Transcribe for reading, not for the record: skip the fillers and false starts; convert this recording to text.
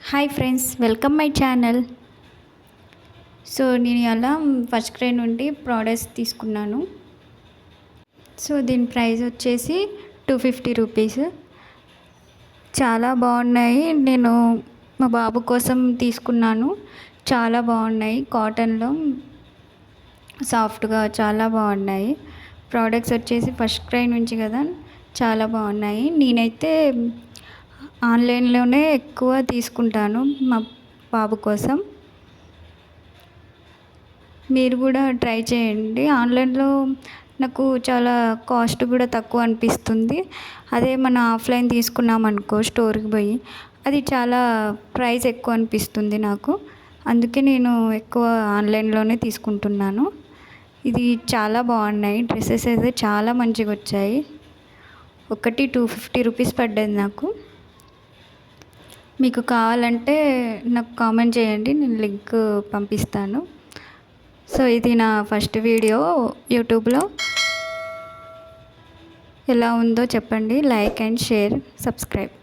Hi friends, welcome my channel. So నేను అలా first cry నుండి ప్రోడక్ట్స్ తీసుకున్నాను. సో దీని ప్రైస్ వచ్చేసి 250 రూపీస్. చాలా బాగున్నాయి. నేను మా బాబు కోసం తీసుకున్నాను. చాలా బాగున్నాయి. కాటన్లో సాఫ్ట్గా చాలా బాగున్నాయి. ప్రోడక్ట్స్ వచ్చేసి ఫస్ట్ క్రై నుంచి కదా, చాలా బాగున్నాయి. నేనైతే ఆన్లైన్లోనే ఎక్కువ తీసుకుంటాను మా బాబు కోసం. మీరు కూడా ట్రై చేయండి. ఆన్లైన్లో నాకు చాలా కాస్ట్ కూడా తక్కువ అనిపిస్తుంది. అదే మన ఆఫ్లైన్ తీసుకున్నామనుకో స్టోర్కి పోయి, అది చాలా ప్రైస్ ఎక్కువ అనిపిస్తుంది నాకు. అందుకే నేను ఎక్కువ ఆన్లైన్లోనే తీసుకుంటున్నాను. ఇది చాలా బాగున్నాయి. డ్రెస్సెస్ అయితే చాలా మంచిగా వచ్చాయి. ఒకటి 250 రూపీస్ పడ్డది నాకు. మీకు కావాలంటే నాకు కామెంట్ చేయండి, నేను లింక్ పంపిస్తాను. సో ఇది నా ఫస్ట్ వీడియో యూట్యూబ్లో. ఎలా ఉందో చెప్పండి. Like and share, subscribe.